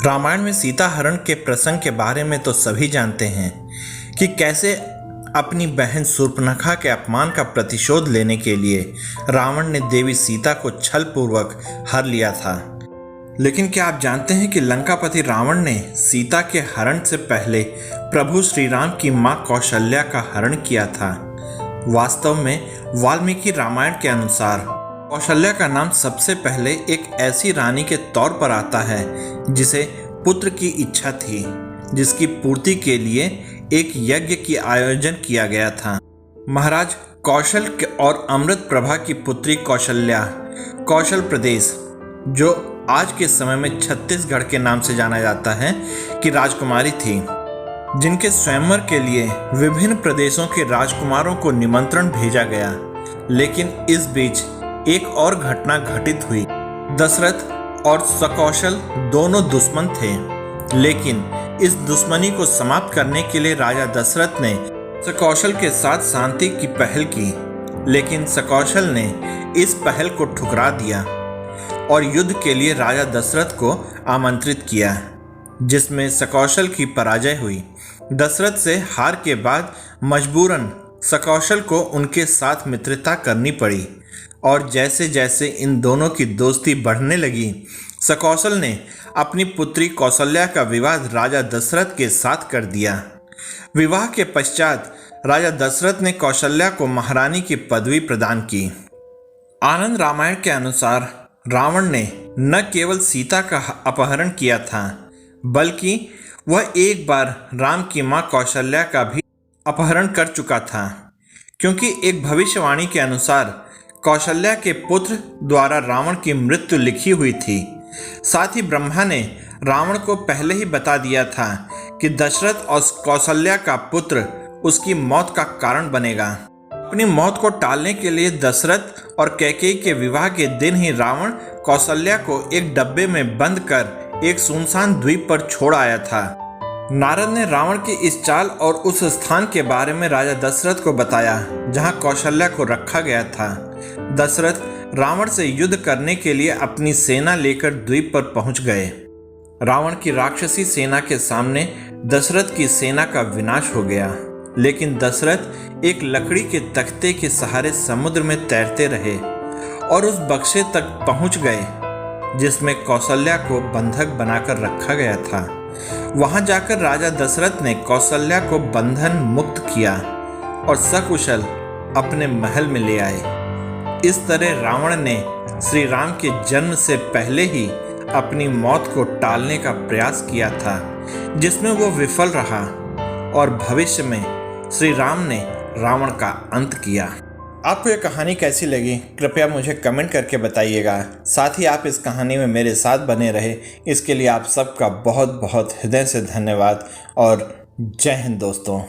रामायण में सीता हरण के प्रसंग के बारे में तो सभी जानते हैं कि कैसे अपनी बहन शूर्पणखा के अपमान का प्रतिशोध लेने के लिए रावण ने देवी सीता को छल पूर्वक हर लिया था। लेकिन क्या आप जानते हैं कि लंकापति रावण ने सीता के हरण से पहले प्रभु श्री राम की मां कौशल्या का हरण किया था। वास्तव में वाल्मीकि रामायण के अनुसार कौशल्या का नाम सबसे पहले एक ऐसी रानी के तौर पर आता है जिसे पुत्र की इच्छा थी, जिसकी पूर्ति के लिए एक यज्ञ की आयोजन किया गया था। महाराज कौशल और अमृत प्रभा की पुत्री कौशल्या कौशल प्रदेश, जो आज के समय में छत्तीसगढ़ के नाम से जाना जाता है, की राजकुमारी थी, जिनके स्वयंवर के लिए विभिन्न प्रदेशों के राजकुमारों को निमंत्रण भेजा गया। लेकिन इस बीच एक और घटना घटित हुई। दशरथ और सकौशल दोनों दुश्मन थे, लेकिन इस दुश्मनी को समाप्त करने के लिए राजा दशरथ ने सकौशल के साथ शांति की पहल की, लेकिन सकौशल ने इस पहल को ठुकरा दिया और युद्ध के लिए राजा दशरथ को आमंत्रित किया, जिसमें सकौशल की पराजय हुई। दशरथ से हार के बाद मजबूरन सकौशल को उनके साथ मित्रता करनी पड़ी और जैसे जैसे इन दोनों की दोस्ती बढ़ने लगी, सकौशल ने अपनी पुत्री कौशल्या का विवाह राजा दशरथ के साथ कर दिया। विवाह के पश्चात राजा दशरथ ने कौशल्या को महारानी की पदवी प्रदान की। आनंद रामायण के अनुसार रावण ने न केवल सीता का अपहरण किया था, बल्कि वह एक बार राम की मां कौशल्या का भी अपहरण कर चुका था, क्योंकि एक भविष्यवाणी के अनुसार कौशल्या के पुत्र द्वारा रावण की मृत्यु लिखी हुई थी। साथ ही ब्रह्मा ने रावण को पहले ही बता दिया था कि दशरथ और कौशल्या का पुत्र उसकी मौत का कारण बनेगा। अपनी मौत को टालने के लिए दशरथ और कैकेयी के विवाह के दिन ही रावण कौशल्या को एक डब्बे में बंद कर एक सुनसान द्वीप पर छोड़ आया था। नारद ने रावण की इस चाल और उस स्थान के बारे में राजा दशरथ को बताया जहां कौशल्या को रखा गया था। दशरथ रावण से युद्ध करने के लिए अपनी सेना लेकर द्वीप पर पहुंच गए। रावण की राक्षसी सेना के सामने दशरथ की सेना का विनाश हो गया, लेकिन दशरथ एक लकड़ी के तख्ते के सहारे समुद्र में तैरते रहे और उस बक्से तक पहुंच गए जिसमें कौशल्या को बंधक बनाकर रखा गया था। वहां जाकर राजा दशरथ ने कौशल्या को बंधन मुक्त किया और सकुशल अपने महल में ले आए। इस तरह रावण ने श्री राम के जन्म से पहले ही अपनी मौत को टालने का प्रयास किया था, जिसमें वो विफल रहा और भविष्य में श्री राम ने रावण का अंत किया। आपको ये कहानी कैसी लगी, कृपया मुझे कमेंट करके बताइएगा। साथ ही आप इस कहानी में मेरे साथ बने रहे, इसके लिए आप सबका बहुत बहुत हृदय से धन्यवाद और जय हिंद दोस्तों।